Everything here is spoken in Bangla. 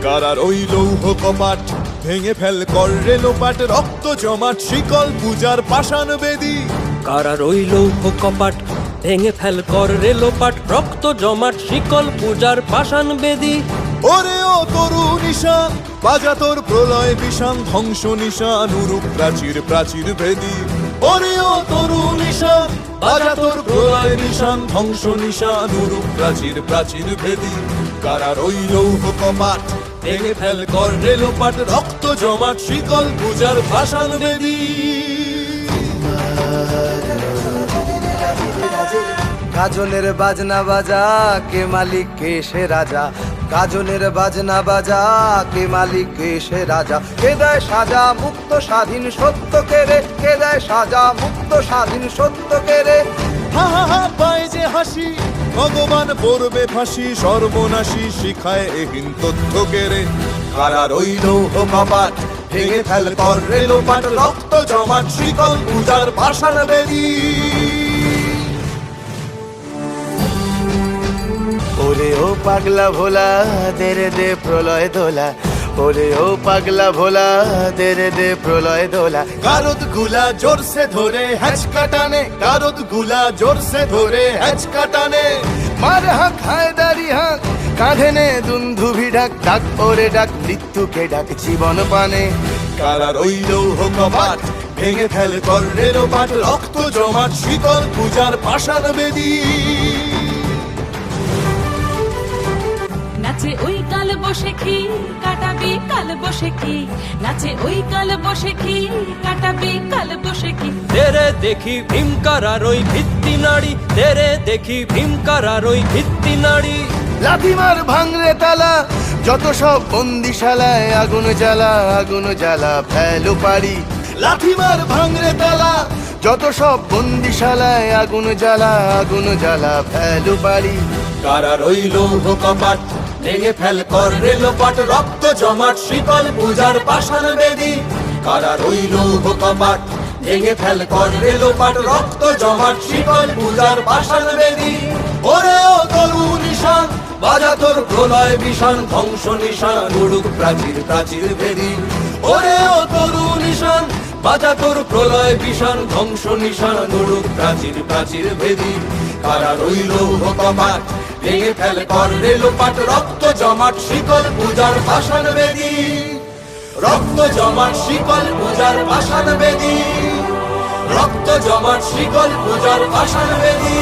কারার ওই লৌহ কপাট ভেঙে ফেল কর রে লোপাট, রক্ত জমাট শিকল পূজার পাষাণ বেদী। কারার ওই লৌহ কপাট ভেঙে ফেল কর রে লোপাট, রক্ত জমাট শিকল পূজার পাষাণ বেদী। ওরে ও তরু নিশান বাজা তোর প্রলয় বিষান, ধ্বংস নিশান উরুপ প্রাচীর প্রাচীর ভেদী। ওরে ও তরু নিশান বাজা তোর প্রলয় নিশান, ধ্বংস নিশান উরুপ প্রাচীর প্রাচীর ভেদী। কারার ওই লৌহ কপাট ভেঙে ফেল কর রে লোপাট, রক্ত জমাট শিকল পূজার পাষাণ বেদী। গাজনের বাজনা বাজা কে মালিক কে সে রাজা, গাজনের বাজনা বাজা কে মালিক কে সে রাজা। কে দেয় সাজা মুক্ত স্বাধীন সত্য কে রে, কে দেয় সাজা মুক্ত স্বাধীন সত্য কে রে। হা হা হা পায় যে হাসি ভগবান পড়বে ফাঁসি, সর্বনাশী শিখায় এহীন তথ্য কেড়ে। কারার ওই লৌহ কপাট ভেঙে ফেল কর রে লোপাট, রক্ত জমাট শিকল পূজার পাষাণ বেদী। ওরে ও পাগলা ভোলা দে রে দে প্রলয় দোলা, ওরে ও পাগলা ভোলা দে রে দে প্রলয় দোলা। গারদ গুলা জোরসে ধরে হ্যাচকা টানে, গারদ গুলা জোরসে ধরে হ্যাচকা টানে। মার হাক হায়দারি হাক কাঁধে নে দুন্ধুভি ডাক, ডাক ওরে ডাক মৃত্যুকে ডাক জীবন পানে। কারার ওই লৌহ কপাট ভেঙে ফেল কর রে লোপাট, রক্ত জমাট শিকল পূজার পাষাণ বেদী। নাচে ওই কাল বসে খি কাটাবি কাল বসে কি, নাচে ওই কাল বসে খি কাটাবি কাল বসে কি। তেরে দেখি ভীমকারার ওই ভিত্তি নাড়ি, তেরে দেখি ভীমকারার ওই ভিত্তি নাড়ি। লাথিমার ভাঙরে তালা যত সব বন্দিশালায়, আগুন জ্বালা আগুন জ্বালা ফেলো পারি। লাথিমার ভাঙরে তালা যত সব বন্দিশালায়, আগুন জ্বালা আগুন জ্বালা ফেলো পারি। কারার ওই লৌহ কপাট ভেঙে ফেল কর রে লোপাট, রক্ত জমাট শিকল পূজার পাষাণ বেদী। কারার ওই লৌহ কপাট ভেঙে ফেল কর রে লোপাট, রক্ত জমাট শিকল পূজার পাষাণ বেদী। ওরে ও তরু নিশান বাজা তোর প্রলয় বিষান, ধ্বংস নিশান উড়ুক প্রাচীর প্রাচীর ভেদী। ওরে ও তরু নিশান বাজা তোর প্রলয় বিষান, ধ্বংস নিশান উড়ুক প্রাচীর প্রাচীর ভেদী। কারার ওই লৌহ কপাট ভেঙে ফেল কর রে লোপাট, রক্ত জমাট শিকল পূজার পাষাণ বেদী। রক্ত জমাট শিকল পূজার পাষাণ বেদী, রক্ত জমাট শিকল পূজার পাষাণ বেদী।